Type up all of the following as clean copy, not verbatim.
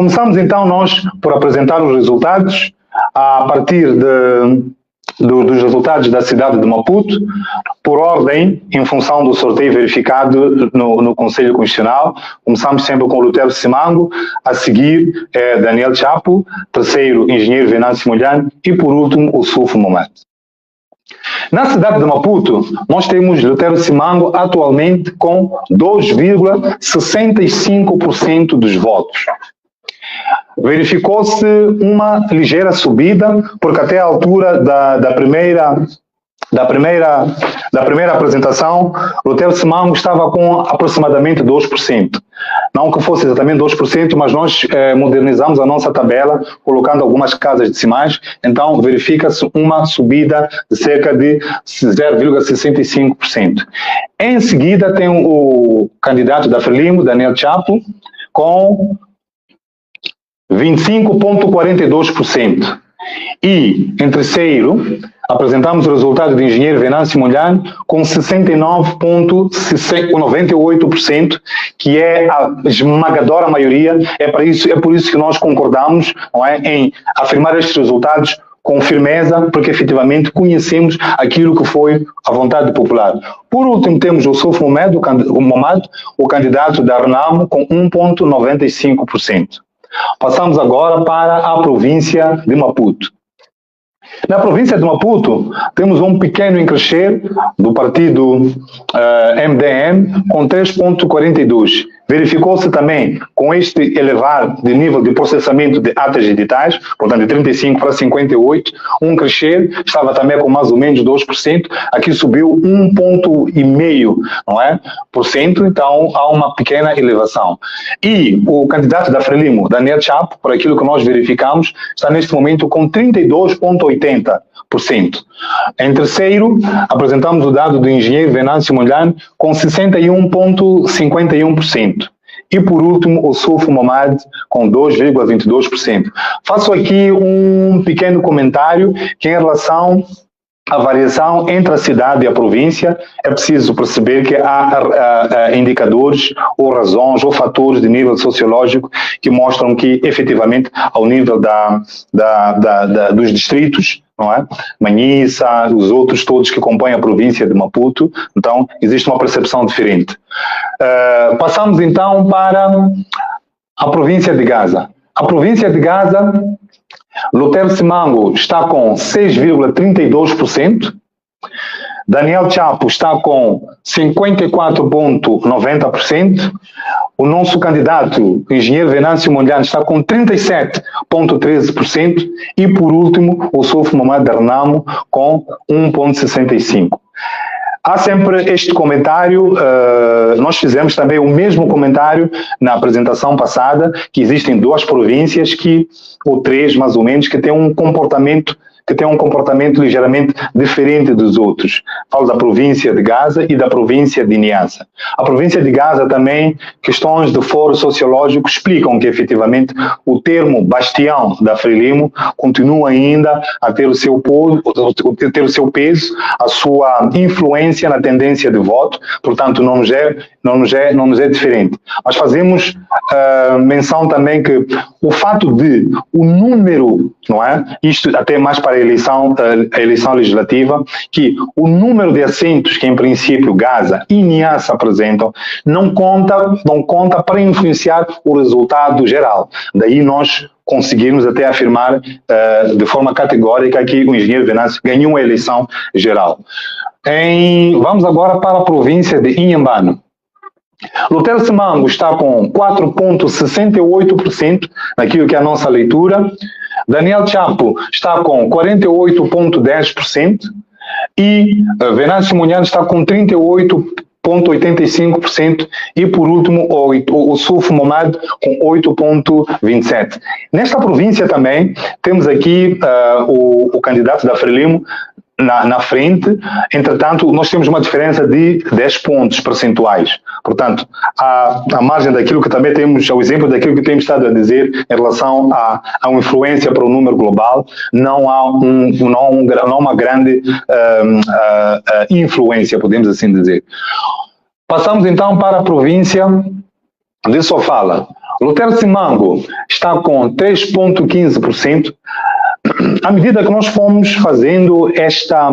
Começamos então nós por apresentar os resultados a partir dos resultados da cidade de Maputo, por ordem, em função do sorteio verificado no Conselho Constitucional. Começamos sempre com o Lutero Simango, a seguir Daniel Chapo, terceiro, engenheiro Venâncio Molhane e, por último, o Sufo Momad. Na cidade de Maputo, nós temos Lutero Simango atualmente com 2,65% dos votos. Verificou-se uma ligeira subida, porque até a altura da primeira apresentação, Lutero Simango estava com aproximadamente 2%. Não que fosse exatamente 2%, mas nós modernizamos a nossa tabela, colocando algumas casas decimais, então verifica-se uma subida de cerca de 0,65%. Em seguida tem o candidato da Frelimo, Daniel Chapo, com 25,42%. E, em terceiro, apresentamos o resultado do engenheiro Venâncio Molhane com 69,98%, que é a esmagadora maioria. É por isso que nós concordamos, não é, em afirmar estes resultados com firmeza, porque efetivamente conhecemos aquilo que foi a vontade popular. Por último, temos o Sufo Momad, o candidato da Renamo, com 1,95%. Passamos agora para a província de Maputo. Na província de Maputo, temos um pequeno encrescer do partido MDM com 3,42%. Verificou-se também, com este elevar de nível de processamento de atas editais, portanto de 35 para 58, um crescer, estava também com mais ou menos 2%, aqui subiu 1,5%, não é? Então há uma pequena elevação. E o candidato da Frelimo, Daniel Chapo, por aquilo que nós verificamos, está neste momento com 32,80%. Em terceiro, apresentamos o dado do engenheiro Venâncio Molhane com 61,51%. E, por último, o Sufo Momad com 2,22%. Faço aqui um pequeno comentário que, em relação à variação entre a cidade e a província, é preciso perceber que há indicadores ou razões ou fatores de nível sociológico que mostram que, efetivamente, ao nível dos distritos, não é? Manhissa, os outros todos que compõem a província de Maputo, então existe uma percepção diferente. Passamos então para a província de Gaza. A província de Gaza, Lutero Simango está com 6,32%, Daniel Chapo está com 54,90%, o nosso candidato, o engenheiro Venâncio Molhane, está com 37,13% e, por último, o Sufo Momad da Renamo com 1,65%. Há sempre este comentário, nós fizemos também o mesmo comentário na apresentação passada, que existem duas províncias, ou três mais ou menos, que têm um comportamento ligeiramente diferente dos outros. Falo da província de Gaza e da província de Niassa. A província de Gaza também, questões de foro sociológico explicam que, efetivamente, o termo bastião da Frelimo continua ainda a ter o seu peso, a sua influência na tendência de voto, portanto, não nos é diferente. Mas fazemos menção também que o fato de o número, não é? Isto até mais para a eleição legislativa, que o número de assentos que, em princípio, Gaza e Niassa apresentam não conta para influenciar o resultado geral. Daí nós conseguimos até afirmar de forma categórica que o engenheiro Venâncio ganhou a eleição geral. Vamos agora para a província de Inhambane. Lutero Simango está com 4,68% naquilo que é a nossa leitura. Daniel Chapo está com 48,10% e Venâncio Molhane está com 38,85% e, por último, o Sufo Momad com 8,27%. Nesta província também temos aqui o candidato da Frelimo na frente, entretanto, nós temos uma diferença de 10 pontos percentuais. Portanto, à margem daquilo que também temos, ao exemplo daquilo que temos estado a dizer em relação a uma influência para o número global, não há uma grande influência, podemos assim dizer. Passamos então para a província de Sofala. Lutero Simango está com 3,15%. À medida que nós fomos fazendo esta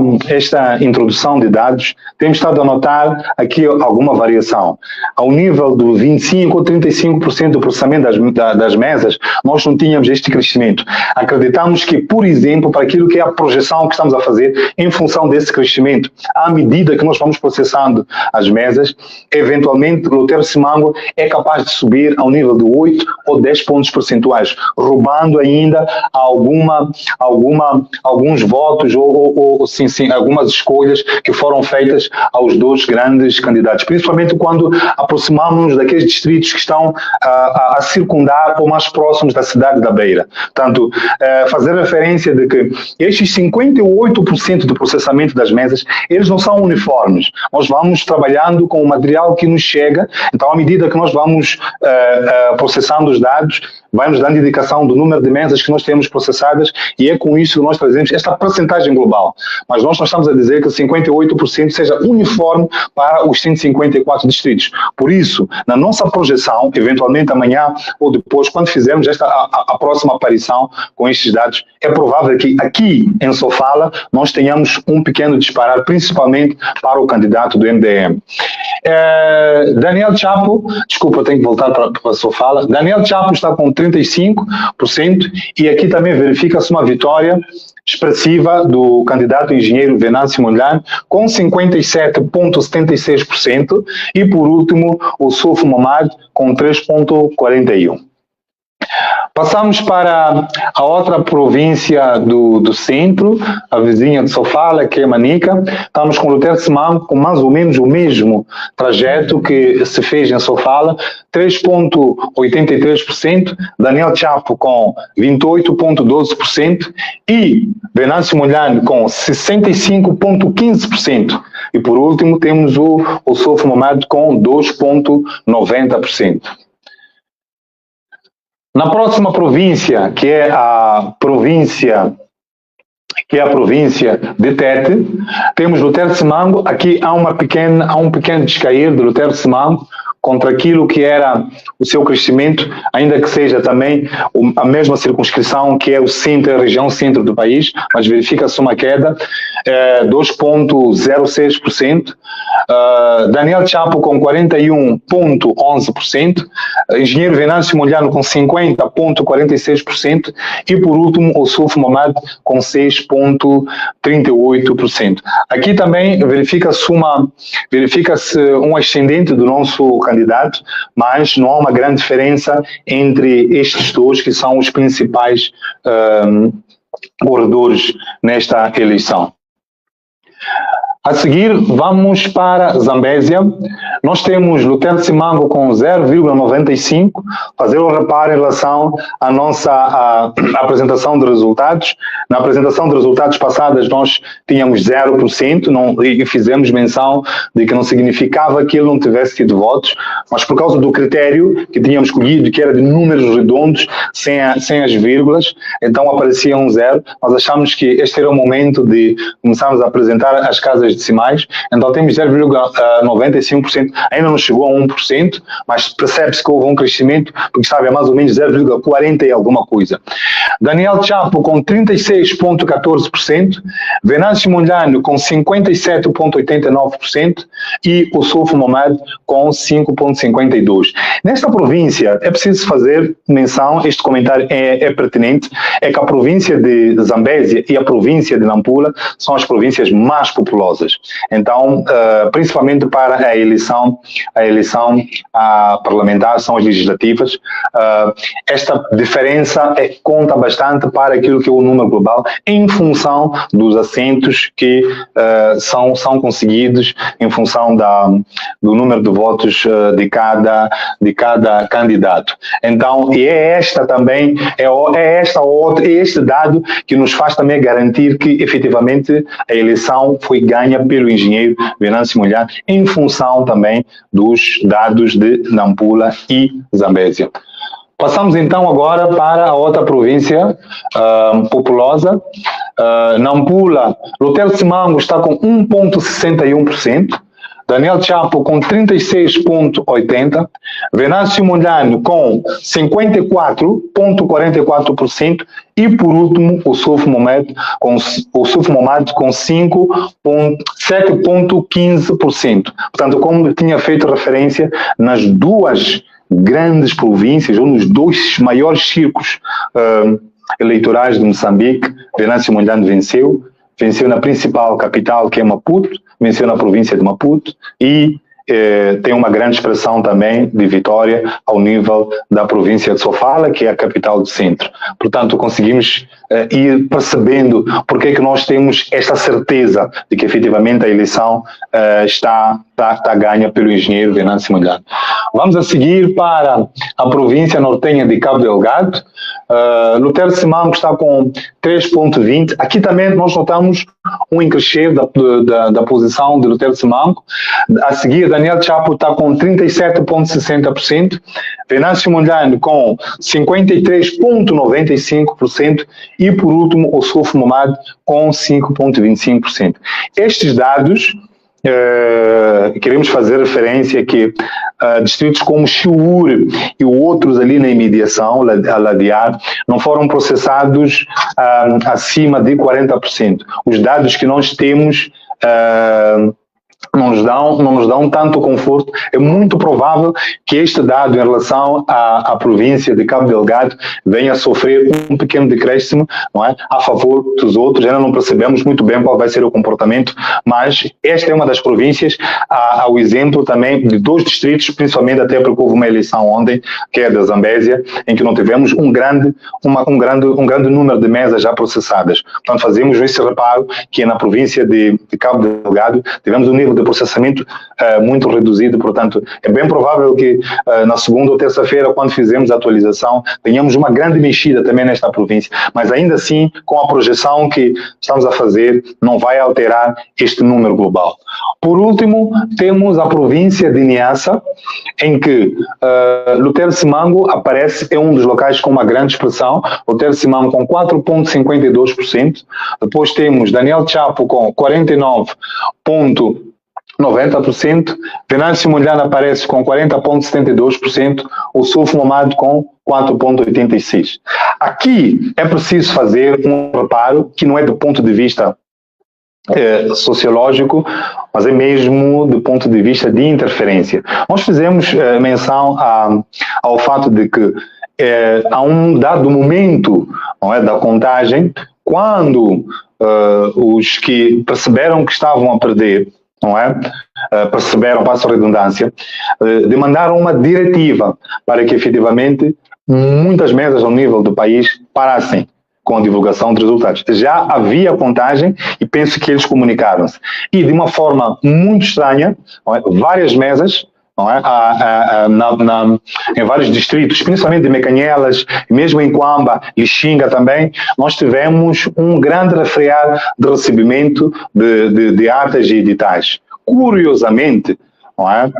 introdução de dados, temos estado a notar aqui alguma variação. Ao nível do 25% ou 35% do processamento das mesas, nós não tínhamos este crescimento. Acreditamos que, por exemplo, para aquilo que é a projeção que estamos a fazer em função desse crescimento, à medida que nós vamos processando as mesas, eventualmente o Lutero Simango é capaz de subir ao nível de 8 ou 10 pontos percentuais, roubando ainda alguns votos ou sim, algumas escolhas que foram feitas aos dois grandes candidatos, principalmente quando aproximamos daqueles distritos que estão a circundar ou mais próximos da cidade da Beira. Portanto, fazer referência de que estes 58% do processamento das mesas, eles não são uniformes. Nós vamos trabalhando com o material que nos chega, então à medida que nós vamos processando os dados, vai nos dando indicação do número de mesas que nós temos processadas e é com isso que nós trazemos esta percentagem global. Mas nós não estamos a dizer que 58% seja uniforme para os 154 distritos. Por isso, na nossa projeção, eventualmente amanhã ou depois, quando fizermos a próxima aparição com estes dados, é provável que aqui em Sofala nós tenhamos um pequeno disparar, principalmente para o candidato do MDM. Daniel Chapo, desculpa, tenho que voltar para a Sofala. Daniel Chapo está com 35% e aqui também verifica-se uma vitória expressiva do candidato engenheiro Venâncio Mondlane com 57,76% e por último o Soufo Mamad com 3,41%. Passamos para a outra província do centro, a vizinha de Sofala, que é Manica. Estamos com o Lutero Simango com mais ou menos o mesmo trajeto que se fez em Sofala, 3,83%, Daniel Chapo com 28,12% e Venâncio Mondlane com 65,15%. E por último temos o Soufo Mamad com 2,90%. Na próxima província, que é a província de Tete, temos Lutero Simango. Aqui há um pequeno descair de Lutero Simango contra aquilo que era o seu crescimento, ainda que seja também a mesma circunscrição que é o centro, a região centro do país, mas verifica-se uma queda, 2,06%. Daniel Chapo com 41,11%, engenheiro Venâncio Mondlane com 50,46% e por último o Soufo Mamad com 6,38%. Aqui também verifica-se um ascendente do nosso candidato, mas não há uma grande diferença entre estes dois que são os principais corredores nesta eleição. A seguir, vamos para Zambésia. Nós temos Lutero Simango com 0,95%. Fazer um reparo em relação à nossa apresentação de resultados. Na apresentação de resultados passadas, nós tínhamos 0% e fizemos menção de que não significava que ele não tivesse tido votos, mas por causa do critério que tínhamos escolhido, que era de números redondos, sem as vírgulas, então aparecia um 0. Nós achamos que este era o momento de começarmos a apresentar as casas decimais, então temos 0,95%, ainda não chegou a 1%, mas percebe-se que houve um crescimento, porque estava a mais ou menos 0,40 e alguma coisa. Daniel Chapo com 36,14%, Venâncio Mondlane com 57,89% e o Soufo Mamad com 5,52%. Nesta província, é preciso fazer menção, este comentário é pertinente, é que a província de Zambésia e a província de Nampula são as províncias mais populosas. Então, principalmente para a eleição parlamentar, são as legislativas, esta diferença conta bastante para aquilo que é o número global, em função dos assentos que são conseguidos em função do número de votos de cada candidato. Então, e é esta também, este dado que nos faz também garantir que efetivamente a eleição foi ganha pelo engenheiro Venâncio Mondlane em função também dos dados de Nampula e Zambésia. Passamos então agora para a outra província populosa. Nampula, Lutero Simango está com 1,61%, Daniel Chapo com 36,80%, Venâncio Mondlane com 54,44% e, por último, o Soufo Mohamed com 7,15%. Portanto, como tinha feito referência, nas duas grandes províncias, ou nos dois maiores círculos eleitorais de Moçambique, Venâncio Mondlane venceu na principal capital, que é Maputo, venceu na província de Maputo e tem uma grande expressão também de vitória ao nível da província de Sofala, que é a capital do centro. Portanto, conseguimos ir percebendo porque é que nós temos esta certeza de que efetivamente a eleição está ganha pelo engenheiro Venâncio Mondlane. Vamos a seguir para a província nortenha de Cabo Delgado. Lutero Simango está com 3,20%. Aqui também nós notamos um encrescer da posição de Lutero Simango. A seguir, Daniel Chapo está com 37,60%, Venâncio Mondlane com 53,95% e, por último, o Soufo Mohamed com 5,25%. Estes dados, queremos fazer referência que distritos como Chiure e outros ali na imediação, a ladear, não foram processados acima de 40%. Os dados que nós temos não nos dão tanto conforto. É muito provável que este dado em relação à província de Cabo Delgado venha a sofrer um pequeno decréscimo, não é, a favor dos outros. Ainda não percebemos muito bem qual vai ser o comportamento, mas esta é uma das províncias, ao exemplo também de dois distritos, principalmente até porque houve uma eleição ontem, que é da Zambésia, em que não tivemos um grande número de mesas já processadas. Portanto, fazemos esse reparo que na província de Cabo Delgado tivemos um nível de processamento muito reduzido. Portanto, é bem provável que na segunda ou terça-feira, quando fizermos a atualização, tenhamos uma grande mexida também nesta província, mas ainda assim, com a projeção que estamos a fazer, não vai alterar este número global. Por último, temos a província de Niassa, em que Lutero Simango aparece, é um dos locais com uma grande expressão, Lutero Simango com 4,52%, depois temos Daniel Chapo com 49,90%, Venâncio Mondlane aparece com 40,72%, o Soufo Mohamed com 4,86%. Aqui é preciso fazer um reparo que não é do ponto de vista sociológico, mas é mesmo do ponto de vista de interferência. Nós fizemos menção ao fato de que a um dado momento, não é, da contagem, quando os que perceberam que estavam a perder, não é? Perceberam, passo a redundância, demandaram uma diretiva para que efetivamente muitas mesas ao nível do país parassem com a divulgação de resultados. Já havia contagem e penso que eles comunicaram-se. E de uma forma muito estranha, não é? Várias mesas, não é? Em vários distritos, principalmente de Mecanhelas, mesmo em Quamba, Lixinga também, nós tivemos um grande refrear de recebimento de atas e editais. Curiosamente, não é?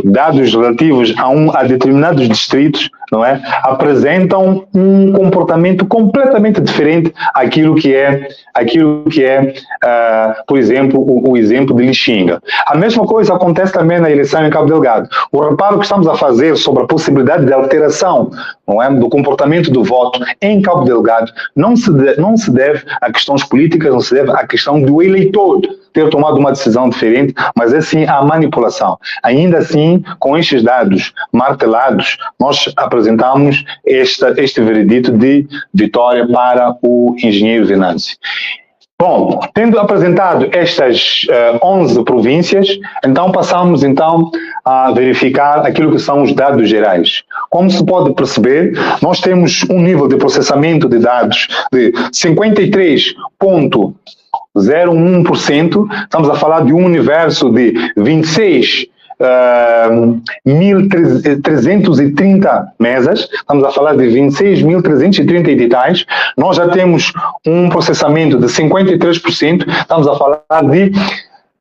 Dados relativos a determinados distritos, não é, apresentam um comportamento completamente diferente àquilo que é, por exemplo, o exemplo de Lixinga. A mesma coisa acontece também na eleição em Cabo Delgado. O reparo que estamos a fazer sobre a possibilidade de alteração, não é, do comportamento do voto em Cabo Delgado não se deve a questões políticas, não se deve à questão do eleitor ter tomado uma decisão diferente, mas é sim a manipulação. Ainda assim, com estes dados martelados, nós apresentamos este veredito de vitória para o engenheiro Venâncio. Bom, tendo apresentado estas 11 províncias, então passamos a verificar aquilo que são os dados gerais. Como se pode perceber, nós temos um nível de processamento de dados de 53,01%, estamos a falar de um universo de 26.330 mesas, estamos a falar de 26.330 editais. Nós já temos um processamento de 53%, estamos a falar de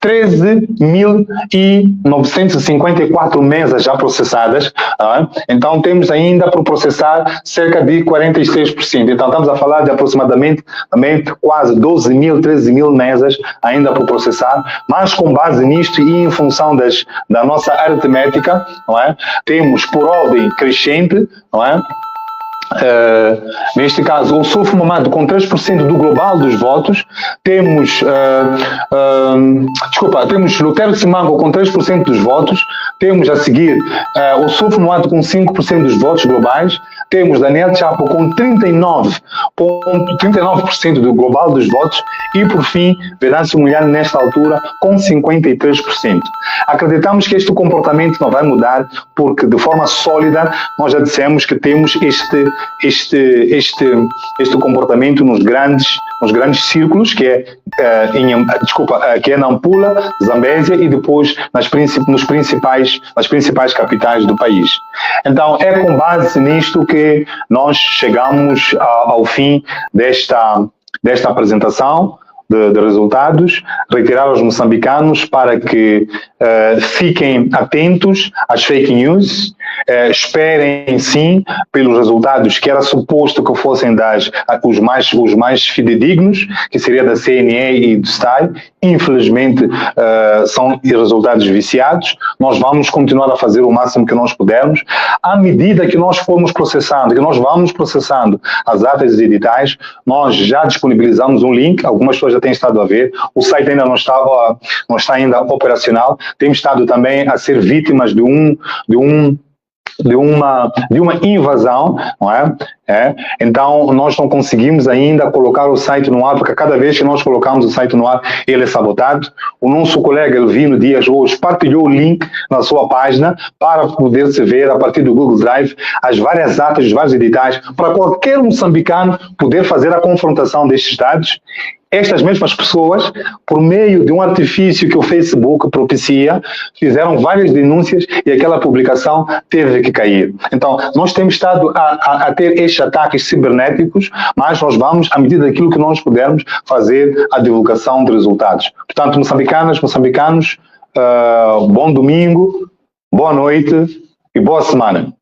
13.954 mesas já processadas, então temos ainda por processar cerca de 46%. Então estamos a falar de aproximadamente também quase 12.000, 13.000 mesas ainda por processar, mas com base nisto e em função da nossa aritmética, não é? Temos por ordem crescente, não é? Neste caso, o Sulfo Mamadou com 3% do global dos votos, temos temos Lutero Simango com 3% dos votos, temos a seguir o Sulfo Mamadou com 5% dos votos globais, temos Daniel Chapo com 39% do global dos votos e, por fim, Venâncio Mulher nesta altura com 53%. Acreditamos que este comportamento não vai mudar porque, de forma sólida, nós já dissemos que temos este comportamento nos grandes círculos, que é Nampula, Zambésia e depois nas principais capitais do país. Então, é com base nisto que nós chegamos ao fim desta apresentação de resultados, reiterar aos moçambicanos para que fiquem atentos às fake news, esperem sim pelos resultados que era suposto que fossem os mais fidedignos, que seria da CNE e do STAI. Infelizmente são resultados viciados. Nós vamos continuar a fazer o máximo que nós pudermos. À medida que nós formos processando, que nós vamos processando as atas editais, nós já disponibilizamos um link, algumas pessoas já têm estado a ver, o site ainda não está ainda operacional, temos estado também a ser vítimas de uma invasão, não é? Então nós não conseguimos ainda colocar o site no ar, porque cada vez que nós colocamos o site no ar, ele é sabotado. O nosso colega Elvino Dias hoje partilhou o link na sua página para poder se ver a partir do Google Drive as várias atas, os vários editais, para qualquer moçambicano poder fazer a confrontação destes dados. Estas mesmas pessoas, por meio de um artifício que o Facebook propicia, fizeram várias denúncias e aquela publicação teve que cair. Então, nós temos estado a ter estes ataques cibernéticos, mas nós vamos, à medida daquilo que nós pudermos, fazer a divulgação de resultados. Portanto, moçambicanos, bom domingo, boa noite e boa semana.